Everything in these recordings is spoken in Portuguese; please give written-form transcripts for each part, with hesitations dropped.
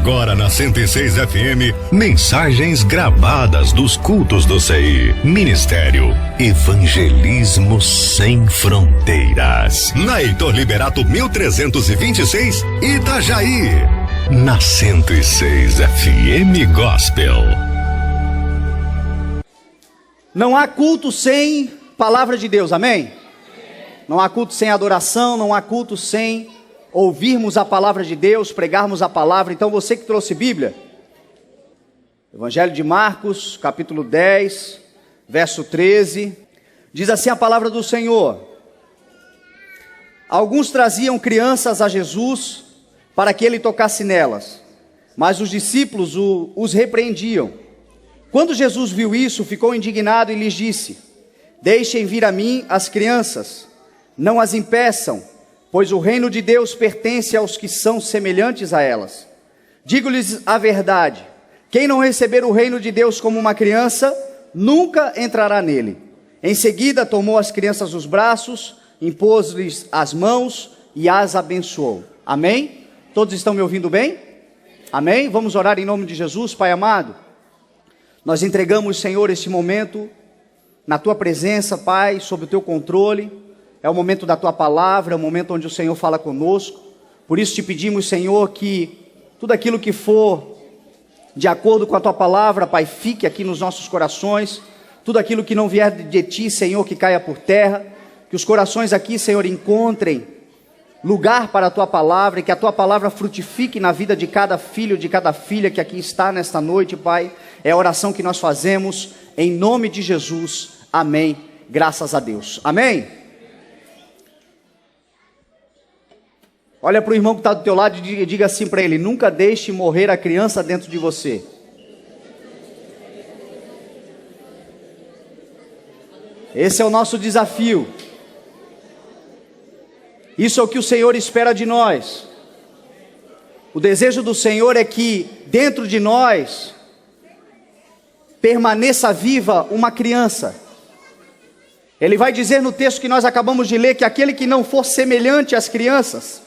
Agora na 106 FM, mensagens gravadas dos cultos do CI. Ministério Evangelismo Sem Fronteiras. Na Heitor Liberato 1326, Itajaí. Na 106 FM Gospel. Não há culto sem palavra de Deus, amém? Não há culto sem adoração, não há culto sem ouvirmos a palavra de Deus, pregarmos a palavra. Então você que trouxe Bíblia, Evangelho de Marcos, capítulo 10, verso 13, diz assim a palavra do Senhor: alguns traziam crianças a Jesus para que ele tocasse nelas, mas os discípulos os repreendiam. Quando Jesus viu isso, ficou indignado e lhes disse: deixem vir a mim as crianças, não as impeçam, pois o reino de Deus pertence aos que são semelhantes a elas. Digo-lhes a verdade: quem não receber o reino de Deus como uma criança, nunca entrará nele. Em seguida tomou as crianças nos braços, impôs-lhes as mãos e as abençoou. Amém? Todos estão me ouvindo bem? Amém? Vamos orar em nome de Jesus. Pai amado, nós entregamos, Senhor, este momento na Tua presença, Pai, sob o Teu controle. É o momento da Tua palavra, é o momento onde o Senhor fala conosco. Por isso te pedimos, Senhor, que tudo aquilo que for de acordo com a Tua palavra, Pai, fique aqui nos nossos corações. Tudo aquilo que não vier de Ti, Senhor, que caia por terra. Que os corações aqui, Senhor, encontrem lugar para a Tua palavra, e que a Tua palavra frutifique na vida de cada filho, de cada filha que aqui está nesta noite, Pai. É a oração que nós fazemos em nome de Jesus. Amém. Graças a Deus. Amém. Olha para o irmão que está do teu lado e diga assim para ele: nunca deixe morrer a criança dentro de você. Esse é o nosso desafio. Isso é o que o Senhor espera de nós. O desejo do Senhor é que dentro de nós permaneça viva uma criança. Ele vai dizer no texto que nós acabamos de ler que aquele que não for semelhante às crianças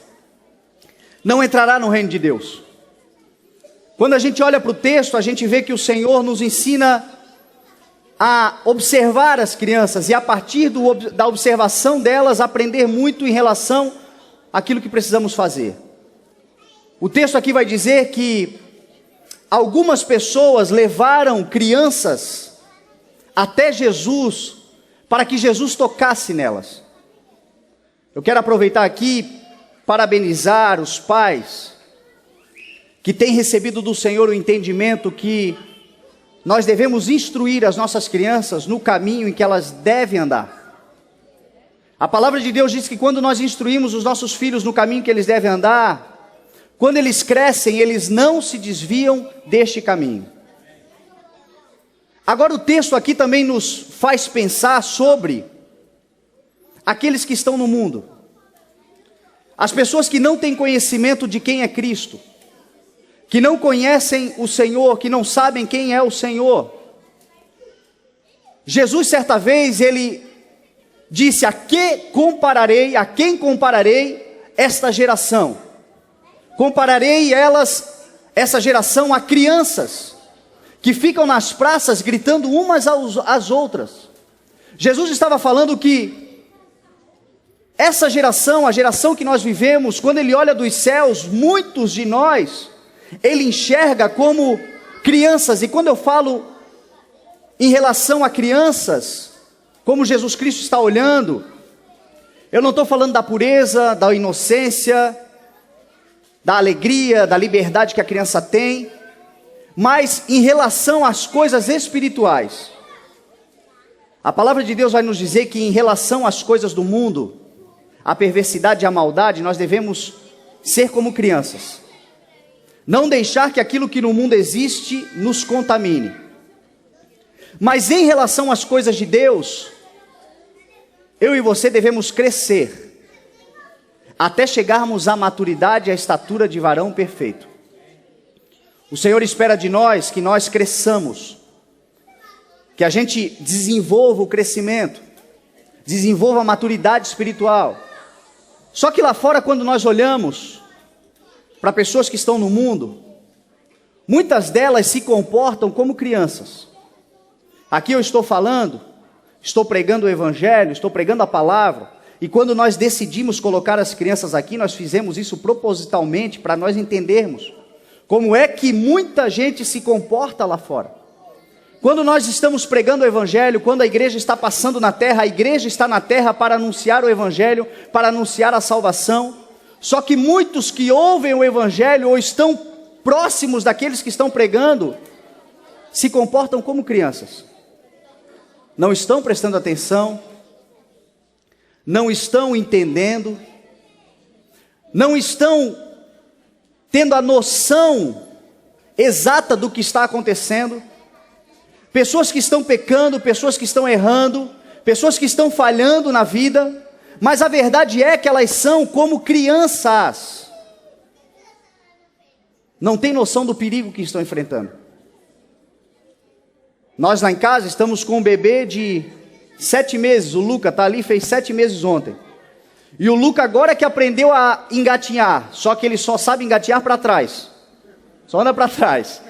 não entrará no reino de Deus. Quando a gente olha para o texto, a gente vê que o Senhor nos ensina a observar as crianças e a partir da observação delas aprender muito em relação àquilo que precisamos fazer. O texto aqui vai dizer que algumas pessoas levaram crianças até Jesus para que Jesus tocasse nelas. Eu quero aproveitar aqui parabenizar os pais que têm recebido do Senhor o entendimento que nós devemos instruir as nossas crianças no caminho em que elas devem andar. A palavra de Deus diz que quando nós instruímos os nossos filhos no caminho que eles devem andar, quando eles crescem, eles não se desviam deste caminho. Agora o texto aqui também nos faz pensar sobre aqueles que estão no mundo. As pessoas que não têm conhecimento de quem é Cristo, que não conhecem o Senhor, que não sabem quem é o Senhor. Jesus certa vez, ele disse: a quem compararei esta geração? Compararei essa geração a crianças, que ficam nas praças gritando umas às outras. Jesus estava falando que essa geração, a geração que nós vivemos, quando ele olha dos céus, muitos de nós, ele enxerga como crianças. E quando eu falo em relação a crianças, como Jesus Cristo está olhando, eu não estou falando da pureza, da inocência, da alegria, da liberdade que a criança tem, mas em relação às coisas espirituais. A palavra de Deus vai nos dizer que em relação às coisas do mundo, a perversidade e a maldade, nós devemos ser como crianças. Não deixar que aquilo que no mundo existe nos contamine. Mas em relação às coisas de Deus, eu e você devemos crescer, até chegarmos à maturidade e à estatura de varão perfeito. O Senhor espera de nós que nós cresçamos, que a gente desenvolva o crescimento, desenvolva a maturidade espiritual. Só que lá fora, quando nós olhamos para pessoas que estão no mundo, muitas delas se comportam como crianças. Aqui eu estou falando, estou pregando o evangelho, estou pregando a palavra, e quando nós decidimos colocar as crianças aqui, nós fizemos isso propositalmente para nós entendermos como é que muita gente se comporta lá fora. Quando nós estamos pregando o evangelho, quando a igreja está passando na terra, a igreja está na terra para anunciar o evangelho, para anunciar a salvação. Só que muitos que ouvem o evangelho ou estão próximos daqueles que estão pregando, se comportam como crianças. Não estão prestando atenção, não estão entendendo, não estão tendo a noção exata do que está acontecendo. Pessoas que estão pecando, pessoas que estão errando, pessoas que estão falhando na vida, mas a verdade é que elas são como crianças. Não têm noção do perigo que estão enfrentando. Nós lá em casa estamos com um bebê de 7 meses, o Luca está ali, fez 7 meses ontem. E o Luca agora que aprendeu a engatinhar, só que ele só sabe engatinhar para trás, só anda para trás.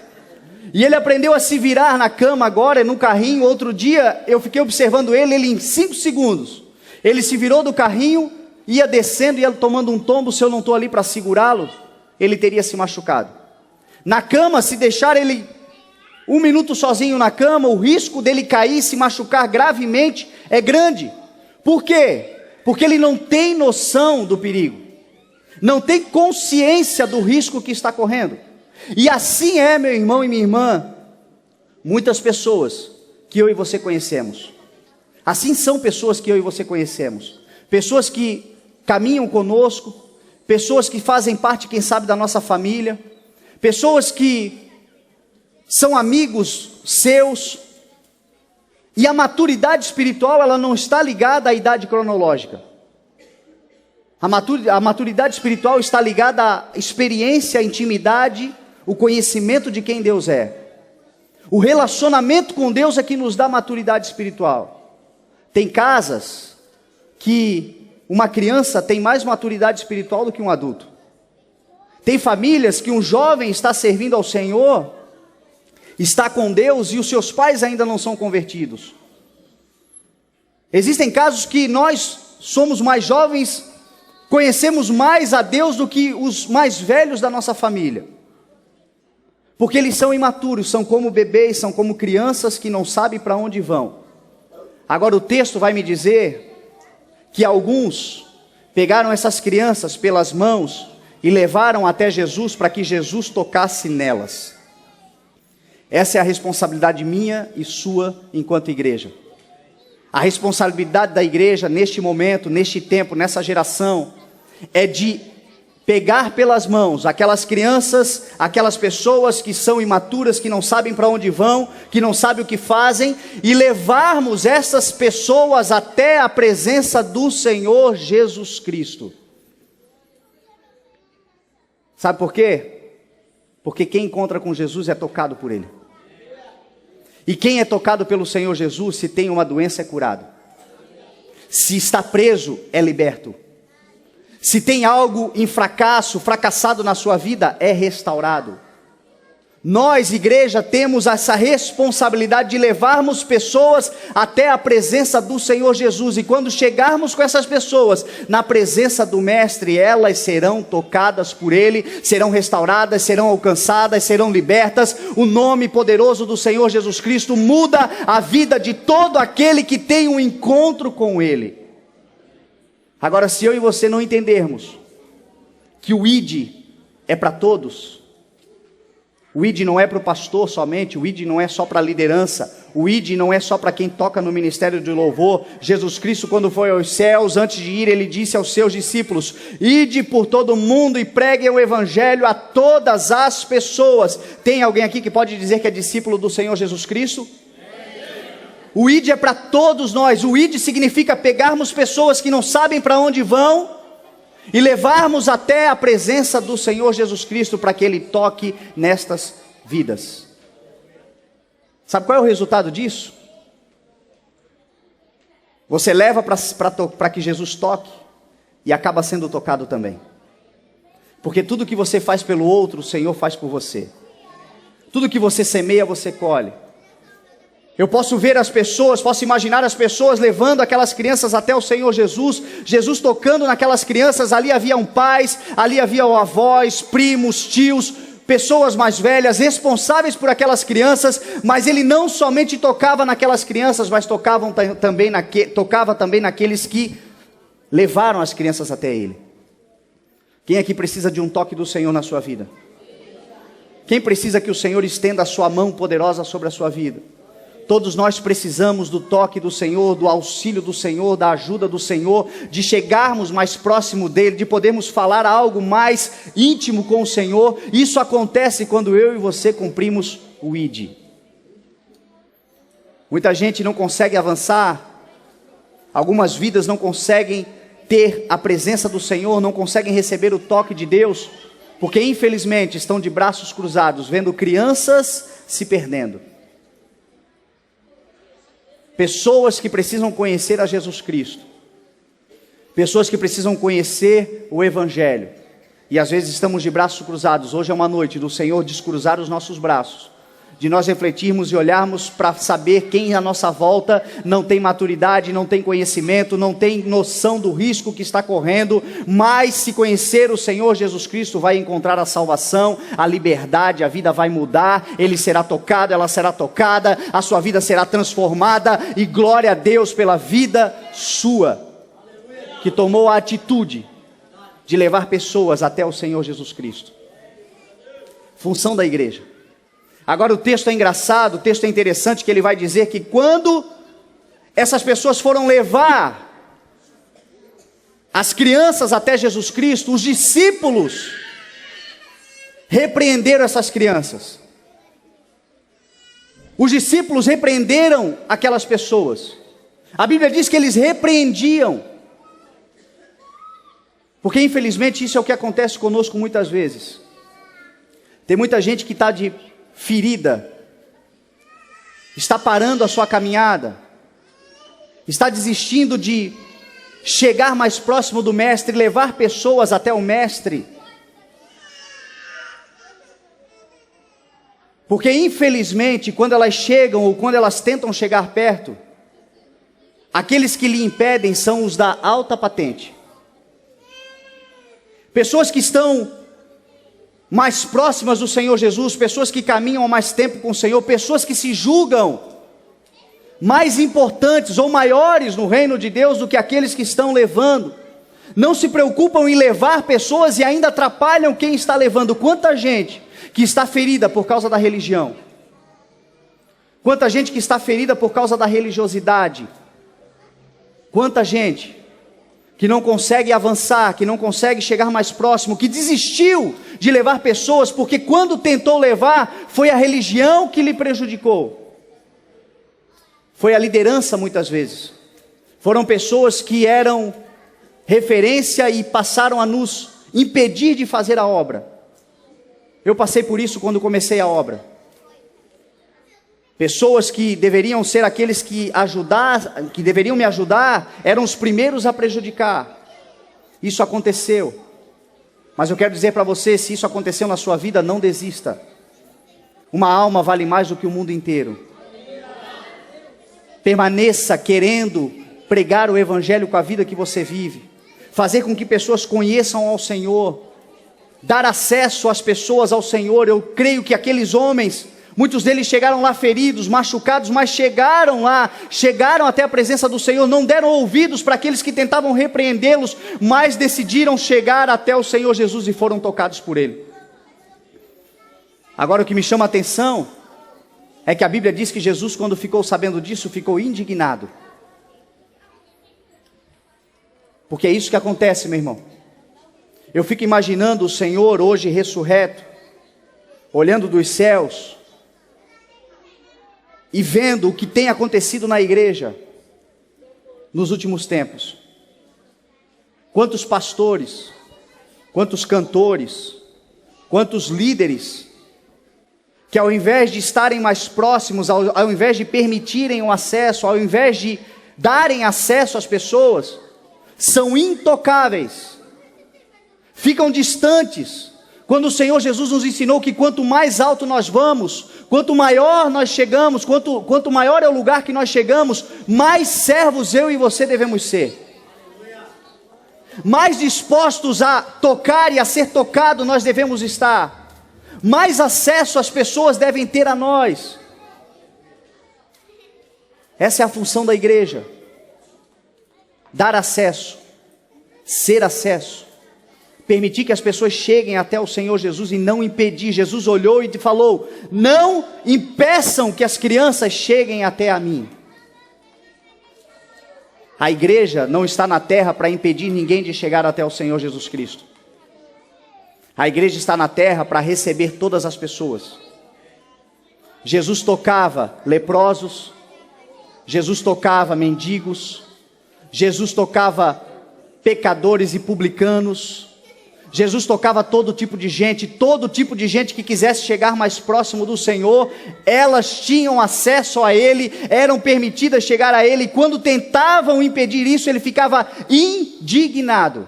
E ele aprendeu a se virar na cama agora, no carrinho. Outro dia eu fiquei observando ele em 5 segundos. Ele se virou do carrinho, ia descendo, ia tomando um tombo. Se eu não estou ali para segurá-lo, ele teria se machucado. Na cama, se deixar ele 1 minuto sozinho na cama, o risco dele cair e se machucar gravemente é grande. Por quê? Porque ele não tem noção do perigo, não tem consciência do risco que está correndo. E assim é, meu irmão e minha irmã, muitas pessoas que eu e você conhecemos. Assim são pessoas que eu e você conhecemos. Pessoas que caminham conosco, pessoas que fazem parte, quem sabe, da nossa família, pessoas que são amigos seus. E a maturidade espiritual, ela não está ligada à idade cronológica. A maturidade espiritual está ligada à experiência, à intimidade, o conhecimento de quem Deus é. O relacionamento com Deus é que nos dá maturidade espiritual. Tem casas que uma criança tem mais maturidade espiritual do que um adulto. Tem famílias que um jovem está servindo ao Senhor, está com Deus e os seus pais ainda não são convertidos. Existem casos que nós somos mais jovens, conhecemos mais a Deus do que os mais velhos da nossa família. Porque eles são imaturos, são como bebês, são como crianças que não sabem para onde vão. Agora o texto vai me dizer que alguns pegaram essas crianças pelas mãos e levaram até Jesus para que Jesus tocasse nelas. Essa é a responsabilidade minha e sua enquanto igreja. A responsabilidade da igreja neste momento, neste tempo, nessa geração, é de pegar pelas mãos aquelas crianças, aquelas pessoas que são imaturas, que não sabem para onde vão, que não sabem o que fazem, e levarmos essas pessoas até a presença do Senhor Jesus Cristo. Sabe por quê? Porque quem encontra com Jesus é tocado por Ele. E quem é tocado pelo Senhor Jesus, se tem uma doença, é curado. Se está preso, é liberto. Se tem algo em fracassado na sua vida, é restaurado. Nós, igreja, temos essa responsabilidade de levarmos pessoas até a presença do Senhor Jesus. E quando chegarmos com essas pessoas na presença do Mestre, elas serão tocadas por Ele, serão restauradas, serão alcançadas, serão libertas. O nome poderoso do Senhor Jesus Cristo muda a vida de todo aquele que tem um encontro com Ele. Agora, se eu e você não entendermos que o ID é para todos, o ID não é para o pastor somente, o ID não é só para a liderança, o ID não é só para quem toca no ministério de louvor. Jesus Cristo, quando foi aos céus, antes de ir, Ele disse aos seus discípulos: ide por todo mundo e preguem o evangelho a todas as pessoas. Tem alguém aqui que pode dizer que é discípulo do Senhor Jesus Cristo? O ID é para todos nós. O ID significa pegarmos pessoas que não sabem para onde vão e levarmos até a presença do Senhor Jesus Cristo para que Ele toque nestas vidas. Sabe qual é o resultado disso? Você leva para que Jesus toque e acaba sendo tocado também. Porque tudo que você faz pelo outro, o Senhor faz por você. Tudo que você semeia, você colhe. Eu posso ver as pessoas, posso imaginar as pessoas levando aquelas crianças até o Senhor Jesus, Jesus tocando naquelas crianças, ali haviam pais, ali haviam avós, primos, tios, pessoas mais velhas, responsáveis por aquelas crianças, mas ele não somente tocava naquelas crianças, mas tocava também naqueles que levaram as crianças até ele. Quem aqui precisa de um toque do Senhor na sua vida? Quem precisa que o Senhor estenda a sua mão poderosa sobre a sua vida? Todos nós precisamos do toque do Senhor, do auxílio do Senhor, da ajuda do Senhor, de chegarmos mais próximo dEle, de podermos falar algo mais íntimo com o Senhor. Isso acontece quando eu e você cumprimos o ID. Muita gente não consegue avançar, algumas vidas não conseguem ter a presença do Senhor, não conseguem receber o toque de Deus, porque infelizmente estão de braços cruzados, vendo crianças se perdendo. Pessoas que precisam conhecer a Jesus Cristo, pessoas que precisam conhecer o Evangelho, e às vezes estamos de braços cruzados. Hoje é uma noite do Senhor descruzar os nossos braços, de nós refletirmos e olharmos para saber quem à nossa volta não tem maturidade, não tem conhecimento, não tem noção do risco que está correndo, mas se conhecer o Senhor Jesus Cristo, vai encontrar a salvação, a liberdade, a vida vai mudar, ele será tocado, ela será tocada, a sua vida será transformada, e glória a Deus pela vida sua, que tomou a atitude de levar pessoas até o Senhor Jesus Cristo. Função da igreja. Agora o texto é engraçado, o texto é interessante, que ele vai dizer que quando essas pessoas foram levar as crianças até Jesus Cristo, os discípulos repreenderam essas crianças. Os discípulos repreenderam aquelas pessoas. A Bíblia diz que eles repreendiam, porque infelizmente isso é o que acontece conosco muitas vezes. Tem muita gente que está de ferida, está parando a sua caminhada, está desistindo de chegar mais próximo do Mestre, levar pessoas até o Mestre, porque infelizmente quando elas chegam ou quando elas tentam chegar perto, aqueles que lhe impedem são os da alta patente, pessoas que estão mais próximas do Senhor Jesus, pessoas que caminham há mais tempo com o Senhor, pessoas que se julgam mais importantes ou maiores no reino de Deus do que aqueles que estão levando, não se preocupam em levar pessoas e ainda atrapalham quem está levando. Quanta gente que está ferida por causa da religião, quanta gente que está ferida por causa da religiosidade, quanta gente que não consegue avançar, que não consegue chegar mais próximo, que desistiu de levar pessoas, porque quando tentou levar, foi a religião que lhe prejudicou. Foi a liderança muitas vezes. Foram pessoas que eram referência e passaram a nos impedir de fazer a obra. Eu passei por isso quando comecei a obra. Pessoas que deveriam ser aqueles que deveriam me ajudar, eram os primeiros a prejudicar. Isso aconteceu. Mas eu quero dizer para você, se isso aconteceu na sua vida, não desista. Uma alma vale mais do que o mundo inteiro. Permaneça querendo pregar o Evangelho com a vida que você vive. Fazer com que pessoas conheçam ao Senhor. Dar acesso às pessoas ao Senhor. Eu creio que aqueles homens, muitos deles chegaram lá feridos, machucados, mas chegaram lá, chegaram até a presença do Senhor, não deram ouvidos para aqueles que tentavam repreendê-los, mas decidiram chegar até o Senhor Jesus e foram tocados por Ele. Agora o que me chama a atenção é que a Bíblia diz que Jesus, quando ficou sabendo disso, ficou indignado. Porque é isso que acontece, meu irmão. Eu fico imaginando o Senhor hoje ressurreto, olhando dos céus, e vendo o que tem acontecido na igreja nos últimos tempos. Quantos pastores, quantos cantores, quantos líderes, que ao invés de estarem mais próximos, ao invés de permitirem o acesso, ao invés de darem acesso às pessoas, são intocáveis, ficam distantes, Quando o Senhor Jesus nos ensinou que quanto mais alto nós vamos, quanto maior nós chegamos, quanto maior é o lugar que nós chegamos, mais servos eu e você devemos ser. Mais dispostos a tocar e a ser tocado nós devemos estar. Mais acesso as pessoas devem ter a nós. Essa é a função da igreja. Dar acesso, ser acesso, permitir que as pessoas cheguem até o Senhor Jesus e não impedir. Jesus olhou e falou: não impeçam que as crianças cheguem até a mim. A igreja não está na terra para impedir ninguém de chegar até o Senhor Jesus Cristo. A igreja está na terra para receber todas as pessoas. Jesus tocava leprosos, Jesus tocava mendigos, Jesus tocava pecadores e publicanos, Jesus tocava todo tipo de gente que quisesse chegar mais próximo do Senhor. Elas tinham acesso a Ele, eram permitidas chegar a Ele, e quando tentavam impedir isso, Ele ficava indignado,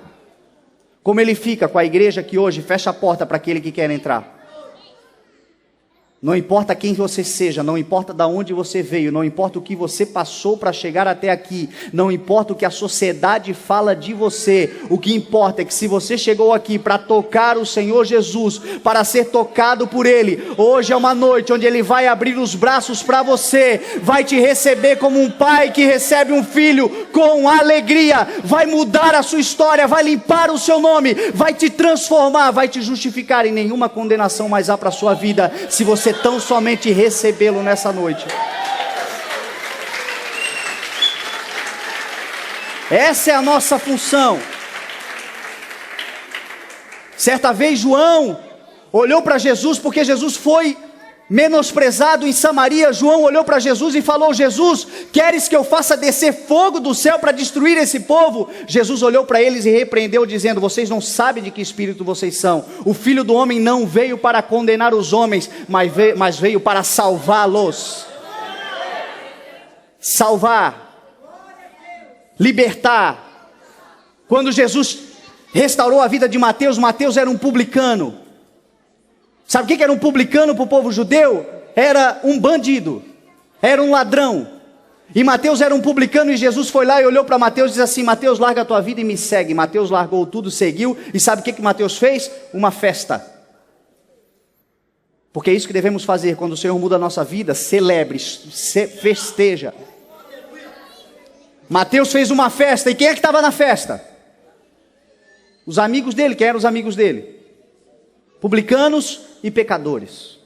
como Ele fica com a igreja que hoje fecha a porta para aquele que quer entrar. Não importa quem você seja, não importa de onde você veio, não importa o que você passou para chegar até aqui, não importa o que a sociedade fala de você, o que importa é que se você chegou aqui para tocar o Senhor Jesus, para ser tocado por Ele, hoje é uma noite onde Ele vai abrir os braços para você, vai te receber como um pai que recebe um filho com alegria, vai mudar a sua história, vai limpar o seu nome, vai te transformar, vai te justificar, e nenhuma condenação mais há para a sua vida, se você tão somente recebê-lo nessa noite. Essa é a nossa função. Certa vez João olhou para Jesus, porque Jesus foi menosprezado em Samaria. João olhou para Jesus e falou: Jesus, queres que eu faça descer fogo do céu para destruir esse povo? Jesus olhou para eles e repreendeu, dizendo: vocês não sabem de que espírito vocês são. O Filho do Homem não veio para condenar os homens, mas veio para salvá-los. Salvar, libertar. Quando Jesus restaurou a vida de Mateus, Mateus era um publicano. Sabe o que era um publicano para o povo judeu? Era um bandido, era um ladrão. E Mateus era um publicano, e Jesus foi lá e olhou para Mateus e disse assim: Mateus, larga a tua vida e me segue. Mateus largou tudo, seguiu, e sabe o que Mateus fez? Uma festa. Porque é isso que devemos fazer quando o Senhor muda a nossa vida: celebre, festeja. Mateus fez uma festa, e quem é que estava na festa? Os amigos dele. Quem eram os amigos dele? Publicanos e pecadores.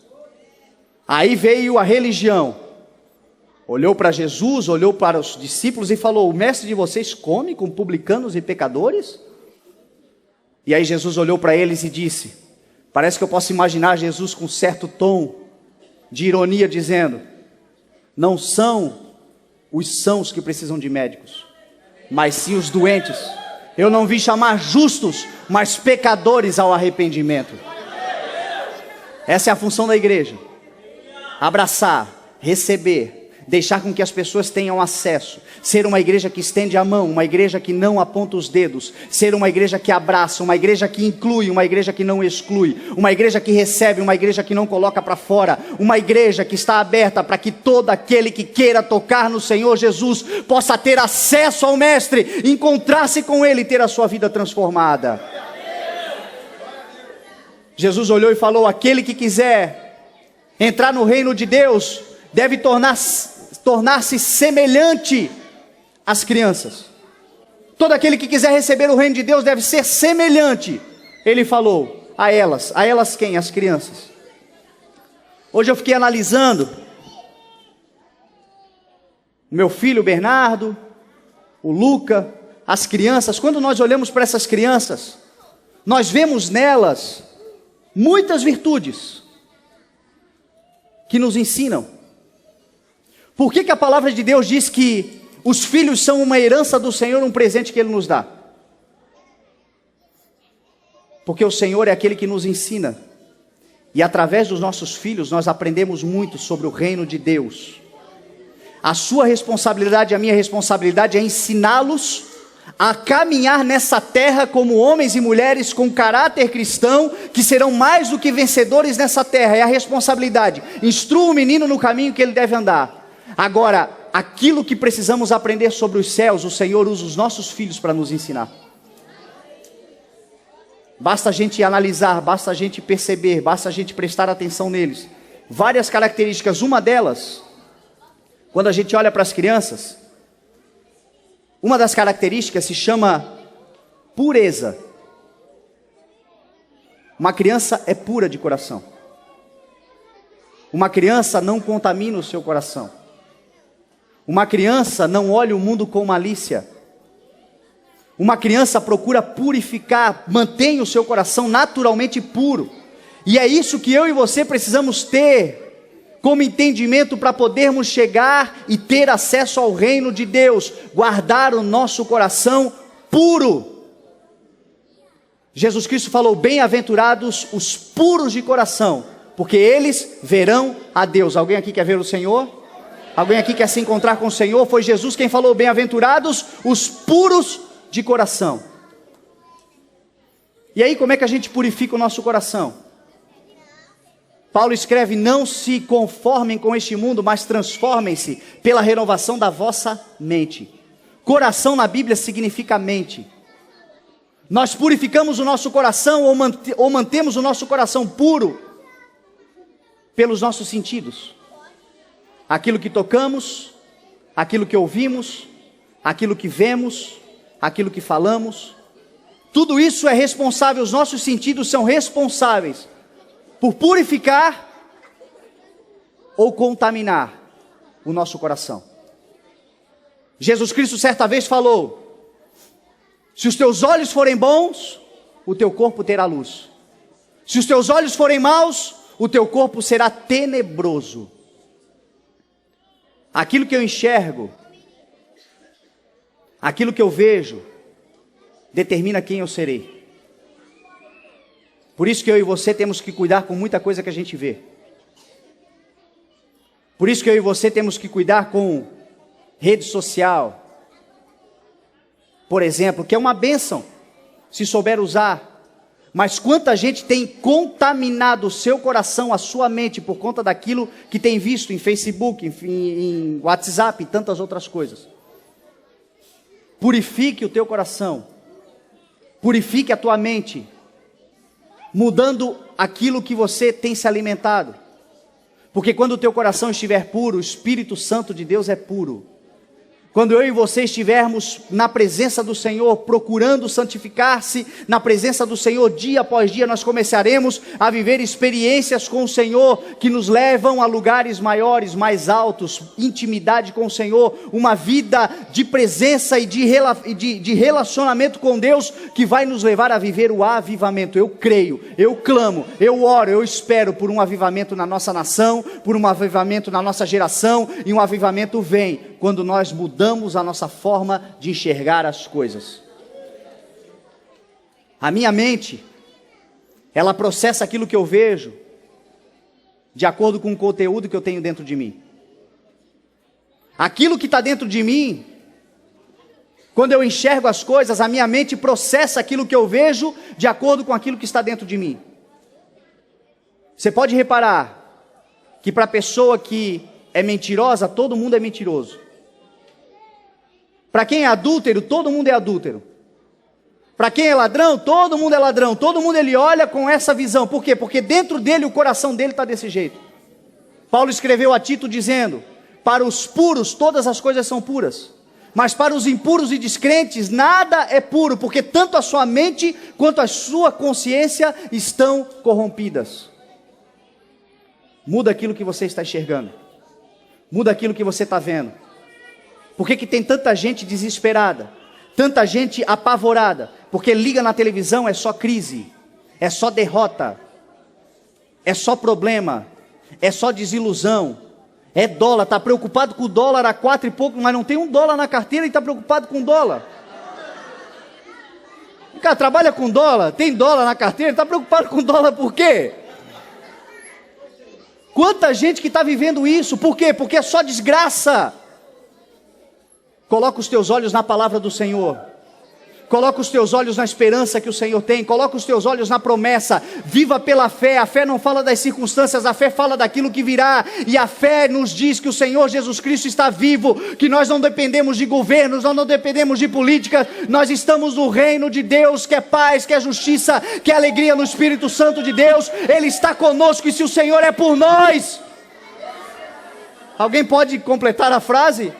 Aí veio a religião, olhou para Jesus, olhou para os discípulos e falou: o mestre de vocês come com publicanos e pecadores? E aí Jesus olhou para eles e disse, parece que eu posso imaginar Jesus com certo tom de ironia, dizendo: não são os sãos que precisam de médicos, mas sim os doentes. Eu não vim chamar justos, mas pecadores ao arrependimento. Essa é a função da igreja: abraçar, receber, deixar com que as pessoas tenham acesso, ser uma igreja que estende a mão, uma igreja que não aponta os dedos, ser uma igreja que abraça, uma igreja que inclui, uma igreja que não exclui, uma igreja que recebe, uma igreja que não coloca para fora, uma igreja que está aberta para que todo aquele que queira tocar no Senhor Jesus possa ter acesso ao Mestre, encontrar-se com Ele e ter a sua vida transformada. Jesus olhou e falou: aquele que quiser entrar no reino de Deus deve tornar-se semelhante às crianças. Todo aquele que quiser receber o reino de Deus deve ser semelhante. Ele falou a elas. A elas quem? As crianças. Hoje eu fiquei analisando o meu filho Bernardo, o Luca, as crianças. Quando nós olhamos para essas crianças, nós vemos nelas muitas virtudes que nos ensinam. Por que a palavra de Deus diz que os filhos são uma herança do Senhor, um presente que Ele nos dá? Porque o Senhor é aquele que nos ensina, e através dos nossos filhos nós aprendemos muito sobre o reino de Deus. A sua responsabilidade e a minha responsabilidade é ensiná-los a caminhar nessa terra como homens e mulheres com caráter cristão, que serão mais do que vencedores nessa terra. É a responsabilidade. Instrua o menino no caminho que ele deve andar. Agora, aquilo que precisamos aprender sobre os céus, o Senhor usa os nossos filhos para nos ensinar. Basta a gente analisar, basta a gente perceber, basta a gente prestar atenção neles. Várias características, uma delas, quando a gente olha para as crianças, uma das características se chama pureza. Uma criança é pura de coração. Uma criança não contamina o seu coração. Uma criança não olha o mundo com malícia. Uma criança procura purificar, mantém o seu coração naturalmente puro. E é isso que eu e você precisamos ter como entendimento para podermos chegar e ter acesso ao reino de Deus, guardar o nosso coração puro. Jesus Cristo falou: bem-aventurados os puros de coração, porque eles verão a Deus. Alguém aqui quer ver o Senhor? Alguém aqui quer se encontrar com o Senhor? Foi Jesus quem falou: bem-aventurados os puros de coração. E aí, como é que a gente purifica o nosso coração? Paulo escreve: não se conformem com este mundo, mas transformem-se pela renovação da vossa mente. Coração na Bíblia significa mente. Nós purificamos o nosso coração ou mantemos o nosso coração puro pelos nossos sentidos. Aquilo que tocamos, aquilo que ouvimos, aquilo que vemos, aquilo que falamos. Tudo isso é responsável, os nossos sentidos são responsáveis por purificar ou contaminar o nosso coração. Jesus Cristo certa vez falou: se os teus olhos forem bons, o teu corpo terá luz. Se os teus olhos forem maus, o teu corpo será tenebroso. Aquilo que eu enxergo, aquilo que eu vejo, determina quem eu serei. Por isso que eu e você temos que cuidar com muita coisa que a gente vê. Por isso que eu e você temos que cuidar com rede social, por exemplo, que é uma bênção, se souber usar. Mas quanta gente tem contaminado o seu coração, a sua mente, por conta daquilo que tem visto em Facebook, em WhatsApp e tantas outras coisas. Purifique o teu coração. Purifique a tua mente, mudando aquilo que você tem se alimentado. Porque quando o teu coração estiver puro, o Espírito Santo de Deus é puro. Quando eu e você estivermos na presença do Senhor, procurando santificar-se, na presença do Senhor, dia após dia, nós começaremos a viver experiências com o Senhor, que nos levam a lugares maiores, mais altos, intimidade com o Senhor, uma vida de presença e de relacionamento com Deus, que vai nos levar a viver o avivamento. Eu creio, eu clamo, eu oro, eu espero por um avivamento na nossa nação, por um avivamento na nossa geração, e um avivamento vem quando nós mudamos a nossa forma de enxergar as coisas. A minha mente, ela processa aquilo que eu vejo, de acordo com o conteúdo que eu tenho dentro de mim. Aquilo que está dentro de mim, quando eu enxergo as coisas, a minha mente processa aquilo que eu vejo, de acordo com aquilo que está dentro de mim. Você pode reparar, que para a pessoa que é mentirosa, todo mundo é mentiroso. Para quem é adúltero, todo mundo é adúltero. Para quem é ladrão, todo mundo é ladrão. Todo mundo ele olha com essa visão. Por quê? Porque dentro dele, o coração dele está desse jeito. Paulo escreveu a Tito dizendo: para os puros, todas as coisas são puras. Mas para os impuros e descrentes, nada é puro. Porque tanto a sua mente, quanto a sua consciência estão corrompidas. Muda aquilo que você está enxergando. Muda aquilo que você está vendo. Por que tem tanta gente desesperada? Tanta gente apavorada? Porque liga na televisão, é só crise, é só derrota, é só problema, é só desilusão, é dólar, está preocupado com o dólar a 4 e pouco, mas não tem $1 na carteira e está preocupado com dólar. O cara trabalha com dólar, tem dólar na carteira, está preocupado com dólar por quê? Quanta gente que está vivendo isso, por quê? Porque é só desgraça. Coloca os teus olhos na palavra do Senhor. Coloca os teus olhos na esperança que o Senhor tem. Coloca os teus olhos na promessa. Viva pela fé. A fé não fala das circunstâncias, a fé fala daquilo que virá. E a fé nos diz que o Senhor Jesus Cristo está vivo, que nós não dependemos de governos, nós não dependemos de políticas. Nós estamos no reino de Deus, que é paz, que é justiça, que é alegria no Espírito Santo de Deus. Ele está conosco, e se o Senhor é por nós... Alguém pode completar a frase?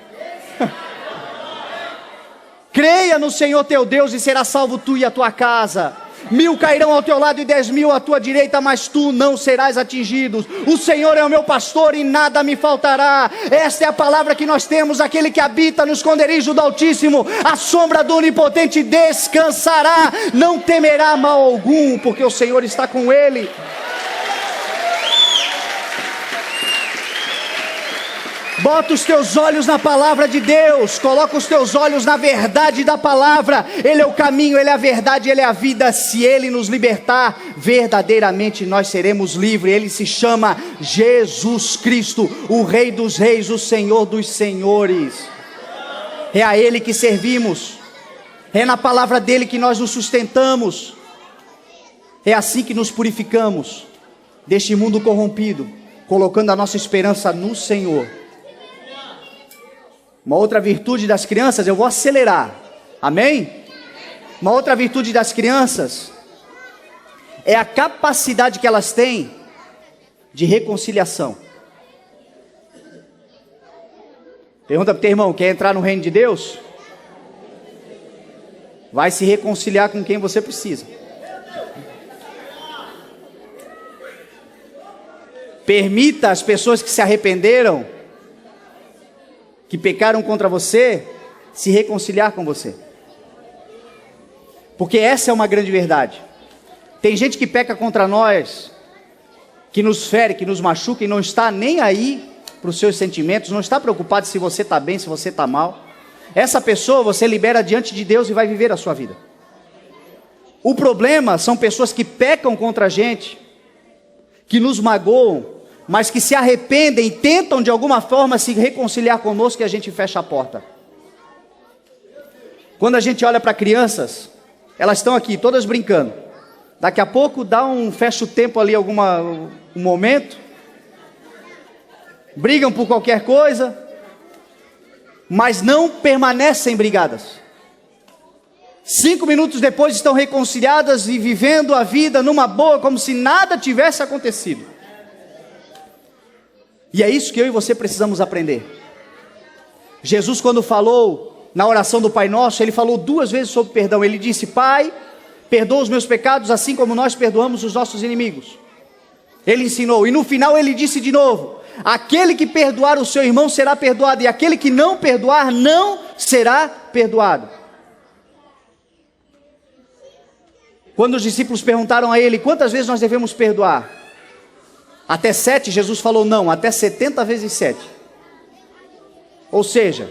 Creia no Senhor teu Deus e será salvo tu e a tua casa. 1000 cairão ao teu lado e 10.000 à tua direita, mas tu não serás atingido. O Senhor é o meu pastor e nada me faltará. Esta é a palavra que nós temos. Aquele que habita no esconderijo do Altíssimo, a sombra do Onipotente descansará. Não temerá mal algum, porque o Senhor está com ele. Bota os teus olhos na palavra de Deus, coloca os teus olhos na verdade da palavra. Ele é o caminho, Ele é a verdade, Ele é a vida. Se Ele nos libertar, verdadeiramente nós seremos livres. Ele se chama Jesus Cristo, o Rei dos Reis, o Senhor dos Senhores. É a Ele que servimos, é na palavra dEle que nós nos sustentamos. É assim que nos purificamos deste mundo corrompido, colocando a nossa esperança no Senhor. Uma outra virtude das crianças, eu vou acelerar, amém? Uma outra virtude das crianças é a capacidade que elas têm de reconciliação. Pergunta para o teu irmão, quer entrar no reino de Deus? Vai se reconciliar com quem você precisa. Permita as pessoas que se arrependeram, que pecaram contra você, se reconciliar com você. Porque essa é uma grande verdade. Tem gente que peca contra nós, que nos fere, que nos machuca e não está nem aí para os seus sentimentos, não está preocupado se você está bem, se você está mal. Essa pessoa você libera diante de Deus e vai viver a sua vida. O problema são pessoas que pecam contra a gente, que nos magoam, mas que se arrependem e tentam de alguma forma se reconciliar conosco, e a gente fecha a porta. Quando a gente olha para crianças, elas estão aqui todas brincando. Daqui a pouco fecha o tempo ali, um momento, brigam por qualquer coisa, mas não permanecem brigadas. 5 minutos depois estão reconciliadas e vivendo a vida numa boa, como se nada tivesse acontecido. E é isso que eu e você precisamos aprender. Jesus, quando falou na oração do Pai Nosso, Ele falou 2 vezes sobre perdão. Ele disse: Pai, perdoa os meus pecados, assim como nós perdoamos os nossos inimigos. Ele ensinou, e no final Ele disse de novo: aquele que perdoar o seu irmão será perdoado, e aquele que não perdoar não será perdoado. Quando os discípulos perguntaram a Ele: quantas vezes nós devemos perdoar? Até 7, Jesus falou: não, até 70 vezes 7. Ou seja,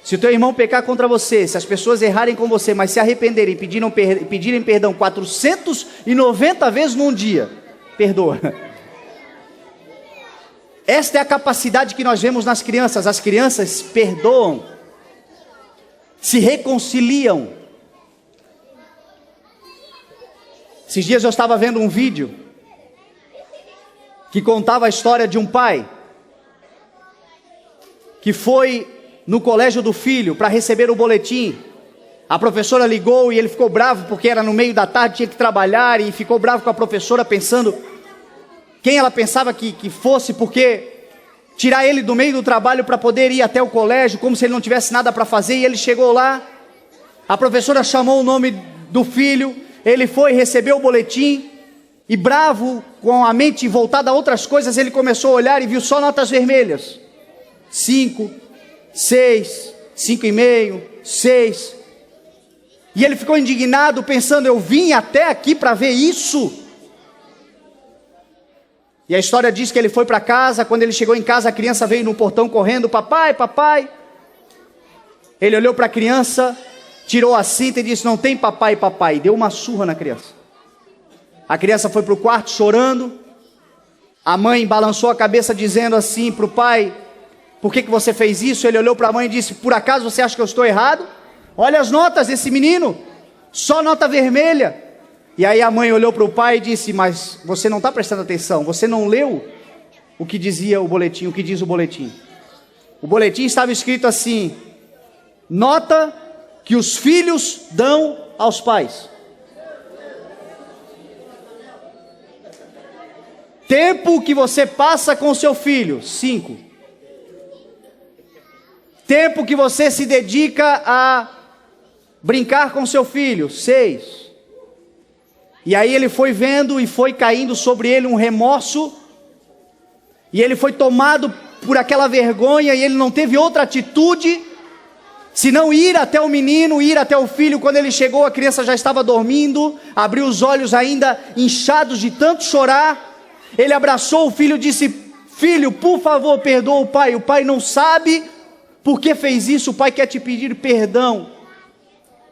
se o teu irmão pecar contra você, se as pessoas errarem com você, mas se arrependerem e pedirem perdão 490 vezes num dia, perdoa. Esta é a capacidade que nós vemos nas crianças. As crianças perdoam, se reconciliam. Esses dias eu estava vendo um vídeo que contava a história de um pai que foi no colégio do filho para receber o boletim. A professora ligou e ele ficou bravo porque era no meio da tarde, tinha que trabalhar, e ficou bravo com a professora, pensando quem ela pensava que fosse, porque tirar ele do meio do trabalho para poder ir até o colégio, como se ele não tivesse nada para fazer. E ele chegou lá, a professora chamou o nome do filho, ele foi, recebeu o boletim, e bravo, com a mente voltada a outras coisas, ele começou a olhar e viu só notas vermelhas. 5, 6, 5,5, 6. E ele ficou indignado, pensando: eu vim até aqui para ver isso. E a história diz que ele foi para casa. Quando ele chegou em casa, a criança veio no portão correndo: papai, papai. Ele olhou para a criança, tirou a cinta e disse: não tem papai, papai. Deu uma surra na criança. A criança foi para o quarto chorando. A mãe balançou a cabeça dizendo assim para o pai: por que você fez isso? Ele olhou para a mãe e disse: por acaso você acha que eu estou errado? Olha as notas desse menino. Só nota vermelha. E aí a mãe olhou para o pai e disse: mas você não está prestando atenção, você não leu o que dizia o boletim, o que diz o boletim. O boletim estava escrito assim: nota que os filhos dão aos pais. Tempo que você passa com seu filho, 5. Tempo que você se dedica a brincar com seu filho, 6. E aí ele foi vendo e foi caindo sobre ele um remorso, e ele foi tomado por aquela vergonha, e ele não teve outra atitude, senão ir até o menino, ir até o filho. Quando ele chegou, a criança já estava dormindo, abriu os olhos ainda inchados de tanto chorar. Ele abraçou o filho e disse: filho, por favor, perdoa o pai. O pai não sabe por que fez isso, o pai quer te pedir perdão.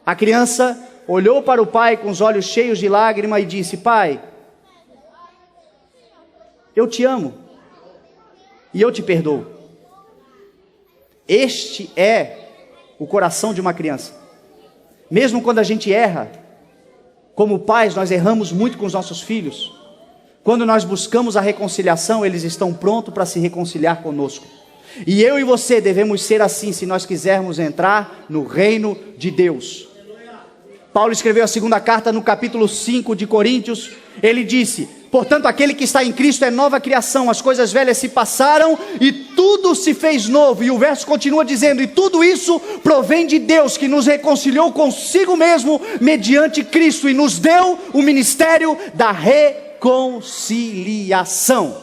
A criança olhou para o pai com os olhos cheios de lágrima e disse: pai, eu te amo e eu te perdoo. Este é o coração de uma criança. Mesmo quando a gente erra, como pais, nós erramos muito com os nossos filhos. Quando nós buscamos a reconciliação, eles estão prontos para se reconciliar conosco. E eu e você devemos ser assim, se nós quisermos entrar no reino de Deus. Paulo escreveu a segunda carta no capítulo 5 de Coríntios. Ele disse: portanto, aquele que está em Cristo é nova criação, as coisas velhas se passaram e tudo se fez novo. E o verso continua dizendo: e tudo isso provém de Deus, que nos reconciliou consigo mesmo mediante Cristo e nos deu o ministério da reconciliação.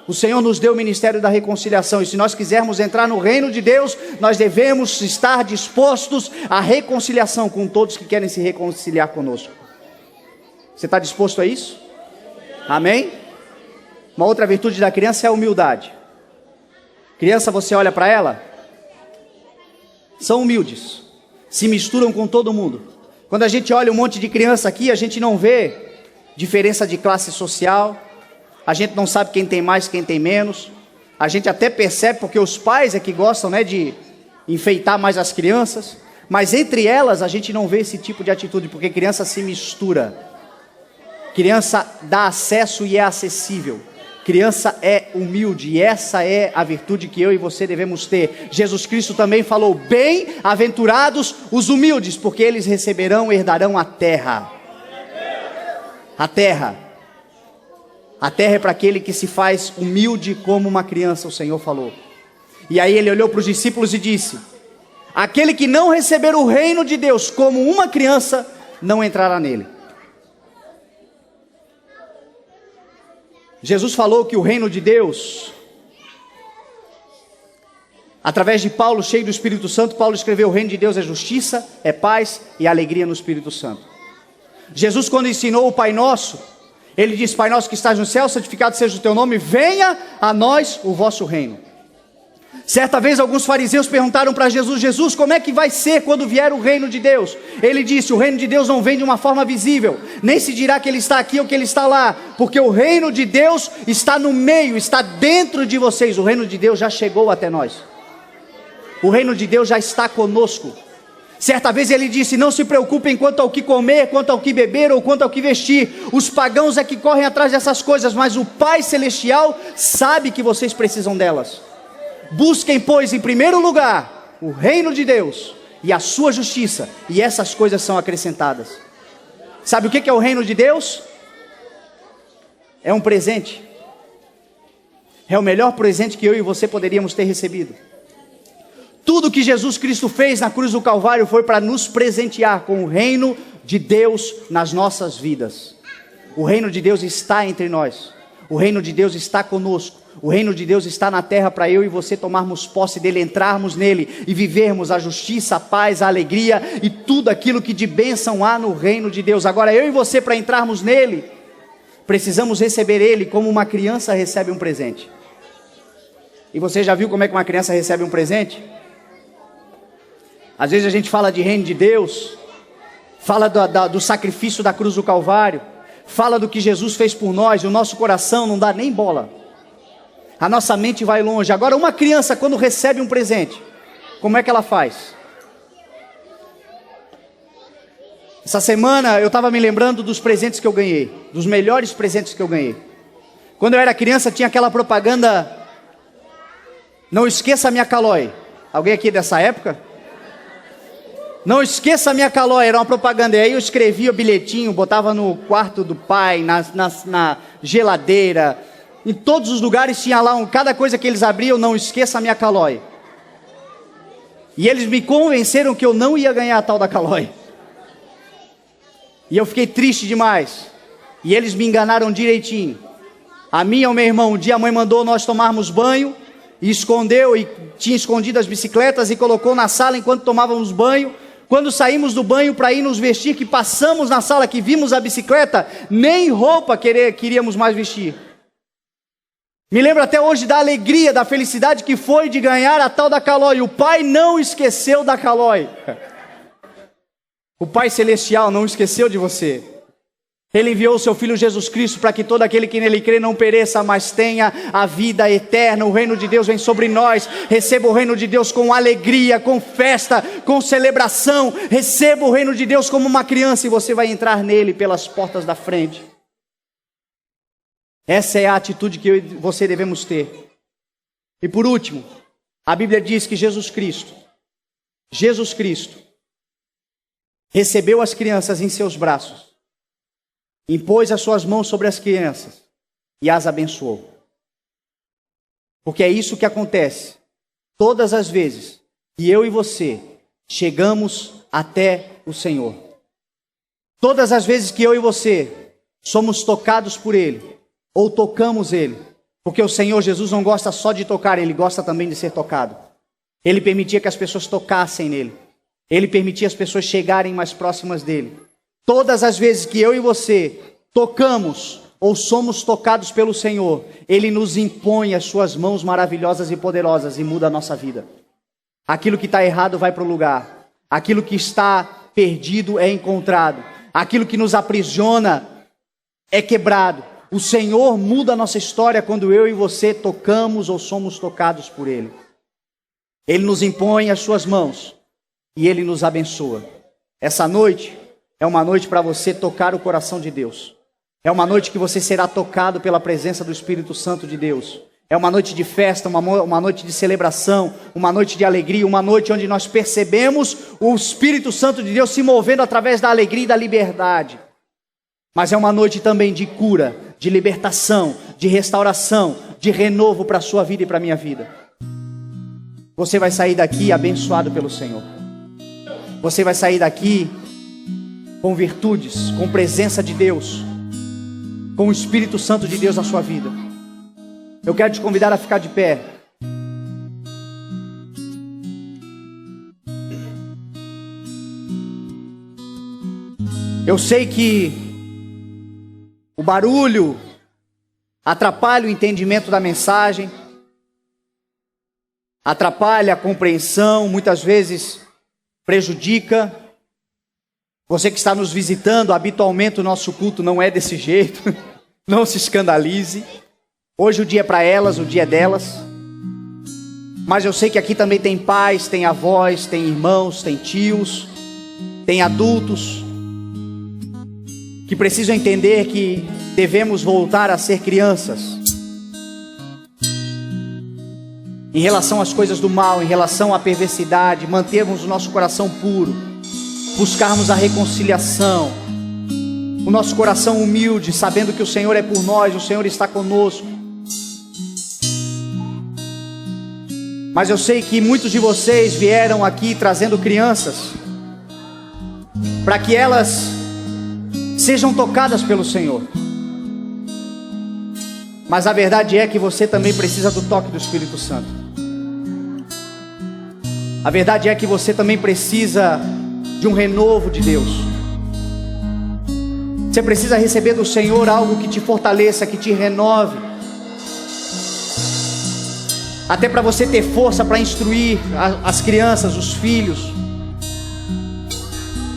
O Senhor nos deu o ministério da reconciliação, e se nós quisermos entrar no reino de Deus, nós devemos estar dispostos à reconciliação com todos que querem se reconciliar conosco. Você está disposto a isso? Amém? Uma outra virtude da criança é a humildade. Criança, você olha para ela, são humildes, se misturam com todo mundo. Quando a gente olha um monte de criança aqui, a gente não vê diferença de classe social. A gente não sabe quem tem mais, quem tem menos. A gente até percebe, porque os pais é que gostam, né, de enfeitar mais as crianças. Mas entre elas a gente não vê esse tipo de atitude, porque criança se mistura. Criança dá acesso e é acessível. Criança é humilde, e essa é a virtude que eu e você devemos ter. Jesus Cristo também falou: bem-aventurados os humildes, porque eles receberão e herdarão a terra. A terra. A terra é para aquele que se faz humilde como uma criança, o Senhor falou. E aí ele olhou para os discípulos e disse: aquele que não receber o reino de Deus como uma criança, não entrará nele. Jesus falou que o reino de Deus, através de Paulo, cheio do Espírito Santo, Paulo escreveu: o reino de Deus é justiça, é paz e alegria no Espírito Santo. Jesus, quando ensinou o Pai Nosso, ele disse: Pai nosso que estás no céu, santificado seja o teu nome, venha a nós o vosso reino. Certa vez alguns fariseus perguntaram para Jesus: Jesus, como é que vai ser quando vier o reino de Deus? Ele disse: o reino de Deus não vem de uma forma visível, nem se dirá que ele está aqui ou que ele está lá, porque o reino de Deus está no meio, está dentro de vocês. O reino de Deus já chegou até nós. O reino de Deus já está conosco. Certa vez ele disse: não se preocupem quanto ao que comer, quanto ao que beber ou quanto ao que vestir. Os pagãos é que correm atrás dessas coisas, mas o Pai Celestial sabe que vocês precisam delas. Busquem, pois, em primeiro lugar o reino de Deus e a sua justiça, e essas coisas são acrescentadas. Sabe o que é o reino de Deus? É um presente. É o melhor presente que eu e você poderíamos ter recebido. Tudo que Jesus Cristo fez na cruz do Calvário foi para nos presentear com o reino de Deus nas nossas vidas. O reino de Deus está entre nós. O reino de Deus está conosco. O reino de Deus está na terra para eu e você tomarmos posse dele, entrarmos nele e vivermos a justiça, a paz, a alegria e tudo aquilo que de bênção há no reino de Deus. Agora eu e você, para entrarmos nele, precisamos receber ele como uma criança recebe um presente. E você já viu como é que uma criança recebe um presente? Às vezes a gente fala de reino de Deus, fala do sacrifício da cruz do Calvário, fala do que Jesus fez por nós, e o nosso coração não dá nem bola. A nossa mente vai longe. Agora uma criança, quando recebe um presente, como é que ela faz? Essa semana eu estava me lembrando dos presentes que eu ganhei, dos melhores presentes que eu ganhei. Quando eu era criança tinha aquela propaganda, não esqueça a minha Calói. Alguém aqui dessa época? Não esqueça a minha Calói, era uma propaganda. E aí eu escrevia o bilhetinho, botava no quarto do pai, na geladeira, em todos os lugares tinha lá, cada coisa que eles abriam, não esqueça a minha Calói. E eles me convenceram que eu não ia ganhar a tal da Calói. E eu fiquei triste demais. E eles me enganaram direitinho. A mim e ao meu irmão, um dia a mãe mandou nós tomarmos banho, e escondeu, e tinha escondido as bicicletas e colocou na sala enquanto tomávamos banho. Quando saímos do banho para ir nos vestir, que passamos na sala, que vimos a bicicleta, nem roupa queríamos mais vestir. Me lembro até hoje da alegria, da felicidade que foi de ganhar a tal da Calói. O Pai não esqueceu da Calói. O Pai Celestial não esqueceu de você. Ele enviou o seu Filho Jesus Cristo para que todo aquele que nele crê não pereça, mas tenha a vida eterna. O reino de Deus vem sobre nós. Receba o reino de Deus com alegria, com festa, com celebração. Receba o reino de Deus como uma criança e você vai entrar nele pelas portas da frente. Essa é a atitude que eu e você devemos ter. E por último, a Bíblia diz que Jesus Cristo recebeu as crianças em seus braços, impôs as suas mãos sobre as crianças e as abençoou. Porque é isso que acontece todas as vezes que eu e você chegamos até o Senhor. Todas as vezes que eu e você somos tocados por Ele, ou tocamos Ele, porque o Senhor Jesus não gosta só de tocar, Ele gosta também de ser tocado. Ele permitia que as pessoas tocassem nele. Ele permitia as pessoas chegarem mais próximas dele. Todas as vezes que eu e você tocamos ou somos tocados pelo Senhor, Ele nos impõe as suas mãos maravilhosas e poderosas e muda a nossa vida. Aquilo que está errado vai para o lugar. Aquilo que está perdido é encontrado. Aquilo que nos aprisiona é quebrado. O Senhor muda a nossa história quando eu e você tocamos ou somos tocados por Ele. Ele nos impõe as suas mãos e Ele nos abençoa. Essa noite é uma noite para você tocar o coração de Deus. É uma noite que você será tocado pela presença do Espírito Santo de Deus. É uma noite de festa, uma noite de celebração, uma noite de alegria, uma noite onde nós percebemos o Espírito Santo de Deus se movendo através da alegria e da liberdade. Mas é uma noite também de cura, de libertação, de restauração, de renovo para a sua vida e para a minha vida. Você vai sair daqui abençoado pelo Senhor. Você vai sair daqui com virtudes, com presença de Deus, com o Espírito Santo de Deus na sua vida. Eu quero te convidar a ficar de pé. Eu sei que o barulho atrapalha o entendimento da mensagem, atrapalha a compreensão, muitas vezes prejudica. Você que está nos visitando, habitualmente o nosso culto não é desse jeito. Não se escandalize. Hoje o dia é para elas, o dia é delas. Mas eu sei que aqui também tem pais, tem avós, tem irmãos, tem tios, tem adultos que precisam entender que devemos voltar a ser crianças. Em relação às coisas do mal, em relação à perversidade, mantermos o nosso coração puro, buscarmos a reconciliação, o nosso coração humilde, sabendo que o Senhor é por nós, o Senhor está conosco. Mas eu sei que muitos de vocês vieram aqui trazendo crianças, para que elas sejam tocadas pelo Senhor. Mas a verdade é que você também precisa do toque do Espírito Santo. A verdade é que você também precisa de um renovo de Deus. Você precisa receber do Senhor algo que te fortaleça, que te renove. Até para você ter força para instruir as crianças, os filhos.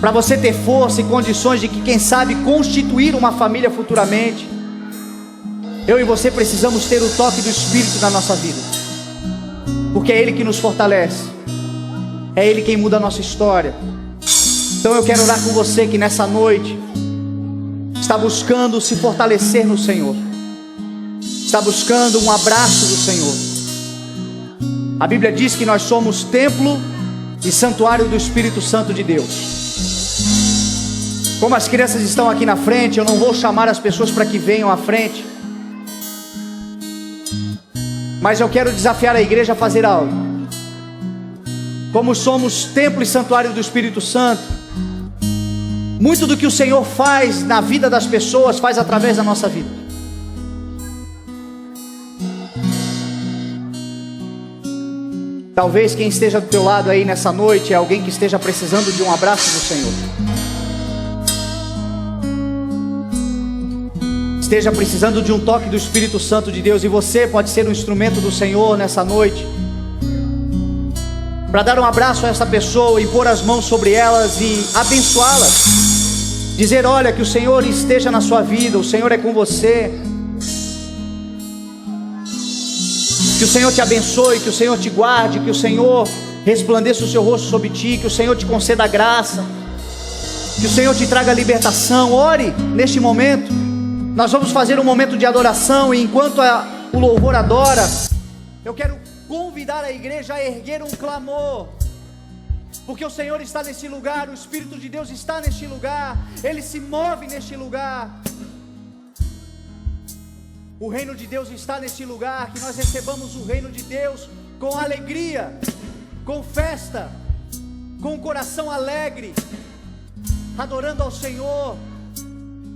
Para você ter força e condições de que, quem sabe, constituir uma família futuramente. Eu e você precisamos ter o toque do Espírito na nossa vida. Porque é Ele que nos fortalece. É Ele quem muda a nossa história. Então eu quero orar com você que nessa noite está buscando se fortalecer no Senhor, está buscando um abraço do Senhor. A Bíblia diz que nós somos templo e santuário do Espírito Santo de Deus. Como as crianças estão aqui na frente, eu não vou chamar as pessoas para que venham à frente, mas eu quero desafiar a igreja a fazer algo. Como somos templo e santuário do Espírito Santo, muito do que o Senhor faz na vida das pessoas, faz através da nossa vida. Talvez quem esteja do teu lado aí nessa noite é alguém que esteja precisando de um abraço do Senhor, esteja precisando de um toque do Espírito Santo de Deus, e você pode ser um instrumento do Senhor nessa noite, para dar um abraço a essa pessoa e pôr as mãos sobre elas e abençoá-las, dizer: olha, que o Senhor esteja na sua vida, o Senhor é com você, que o Senhor te abençoe, que o Senhor te guarde, que o Senhor resplandeça o seu rosto sobre ti, que o Senhor te conceda graça, que o Senhor te traga libertação. Ore neste momento. Nós vamos fazer um momento de adoração, e enquanto o louvor adora, eu quero convidar a igreja a erguer um clamor, porque o Senhor está neste lugar, o Espírito de Deus está neste lugar, Ele se move neste lugar, o reino de Deus está neste lugar. Que nós recebamos o reino de Deus com alegria, com festa, com um coração alegre, adorando ao Senhor,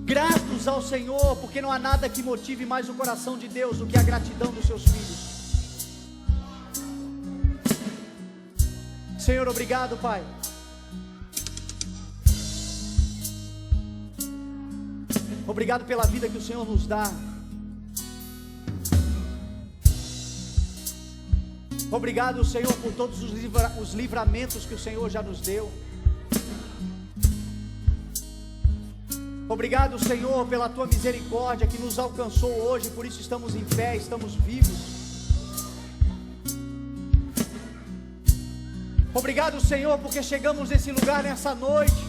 gratos ao Senhor, porque não há nada que motive mais o coração de Deus do que a gratidão dos seus filhos. Senhor, obrigado, Pai. Obrigado pela vida que o Senhor nos dá. Obrigado, Senhor, por todos os livramentos que o Senhor já nos deu. Obrigado, Senhor, pela Tua misericórdia que nos alcançou hoje, por isso estamos em pé, estamos vivos. Obrigado, Senhor, porque chegamos nesse lugar nessa noite,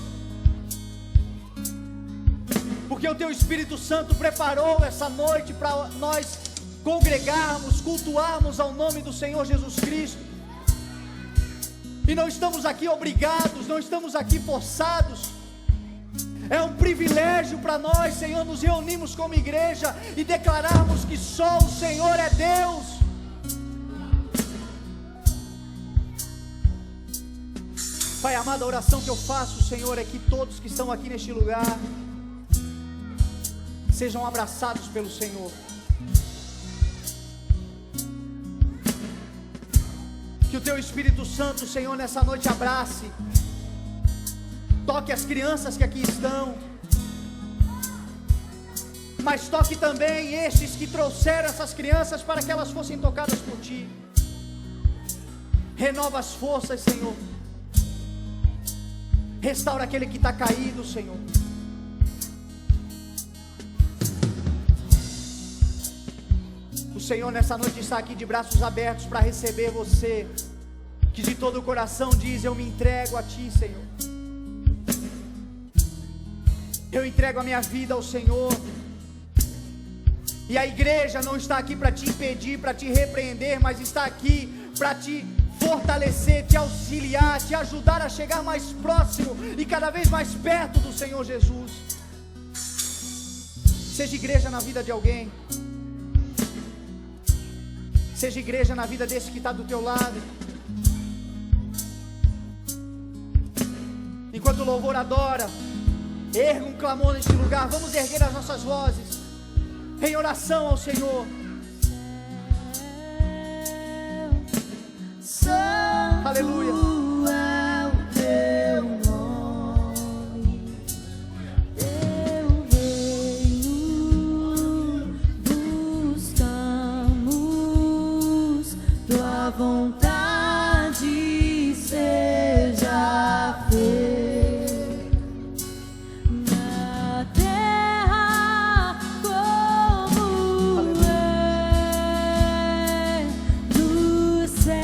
porque o Teu Espírito Santo preparou essa noite para nós congregarmos, cultuarmos ao nome do Senhor Jesus Cristo. E não estamos aqui obrigados, não estamos aqui forçados. É um privilégio para nós, Senhor, nos reunirmos como igreja e declararmos que só o Senhor é Deus. Pai amado, a oração que eu faço, Senhor, é que todos que estão aqui neste lugar sejam abraçados pelo Senhor. Que o Teu Espírito Santo, Senhor, nessa noite abrace, toque as crianças que aqui estão, mas toque também estes que trouxeram essas crianças para que elas fossem tocadas por Ti. Renova as forças, Senhor. Restaura aquele que está caído, Senhor. O Senhor nessa noite está aqui de braços abertos para receber você, que de todo o coração diz: eu me entrego a Ti, Senhor. Eu entrego a minha vida ao Senhor. E a igreja não está aqui para te impedir, para te repreender, mas está aqui para te fortalecer, te auxiliar, te ajudar a chegar mais próximo e cada vez mais perto do Senhor Jesus. Seja igreja na vida de alguém, seja igreja na vida desse que está do teu lado. Enquanto o louvor adora, erga um clamor neste lugar. Vamos erguer as nossas vozes em oração ao Senhor. Aleluia. É o Teu nome, Teu reino, buscamos Tua vontade seja feita na terra como é no céu.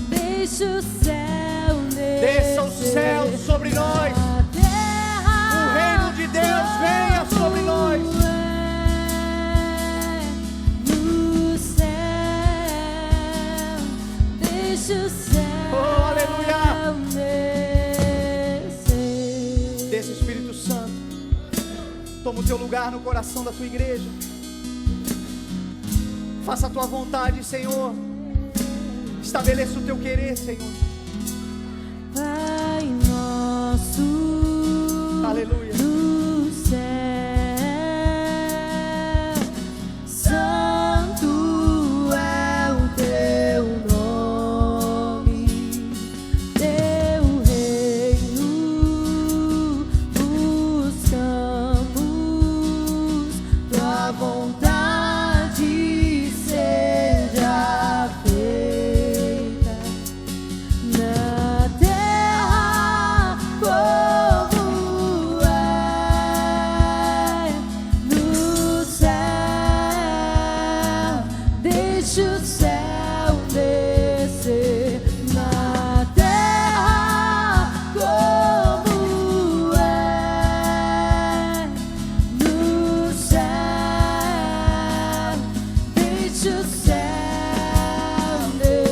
Deixa o céu Desça o Toma o teu lugar no coração da tua igreja. Faça a tua vontade, Senhor. Estabeleça o teu querer, Senhor. Pai nosso, Aleluia. do céu, santo é o teu nome, teu reino buscamos, tua vontade seja feita na terra como é no céu. Deixa o céu descer na terra como é no céu. Deixa o céu descer.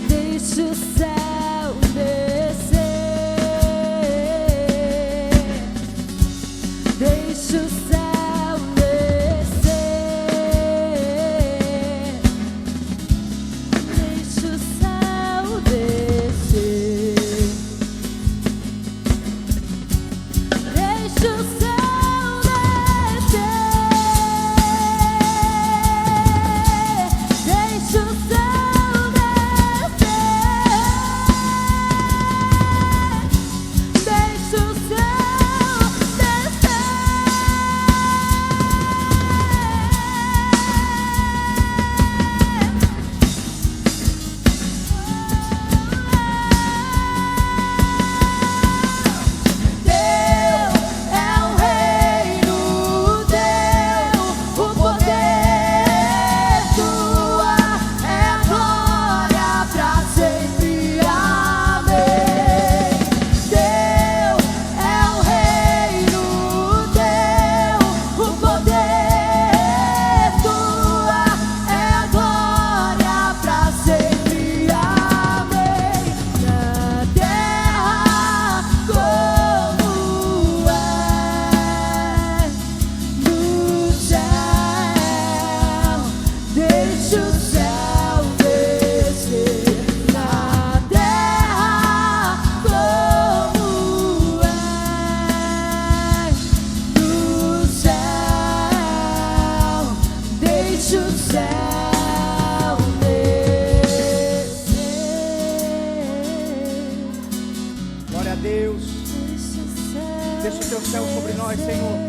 Deixa o céu descer. Deixa o céu descer. Deixa o céu descer. Deixa o céu descer. Deixa o céu descer. Deixa o céu Teu é o reino, teu o poder, tua é a glória pra sempre. Amém. Teu é o reino, teu o poder, tua é a glória pra sempre. Amém. Na terra como é no céu. Deixa o céu descer na terra como é no céu. Deixa o céu descer. Glória a Deus. Deixa o céu Deixa o teu céu sobre nós, Senhor.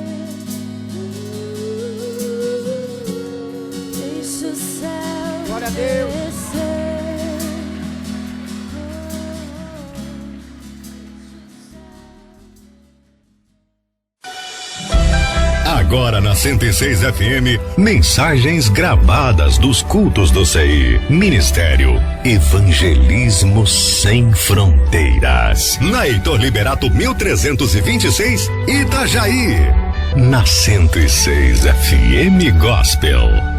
Deixa o céu Glória a Deus. descer. Agora na 106 FM, mensagens gravadas dos cultos do CI. Ministério Evangelismo Sem Fronteiras. Na Heitor Liberato 1326, Itajaí. Na 106 FM Gospel.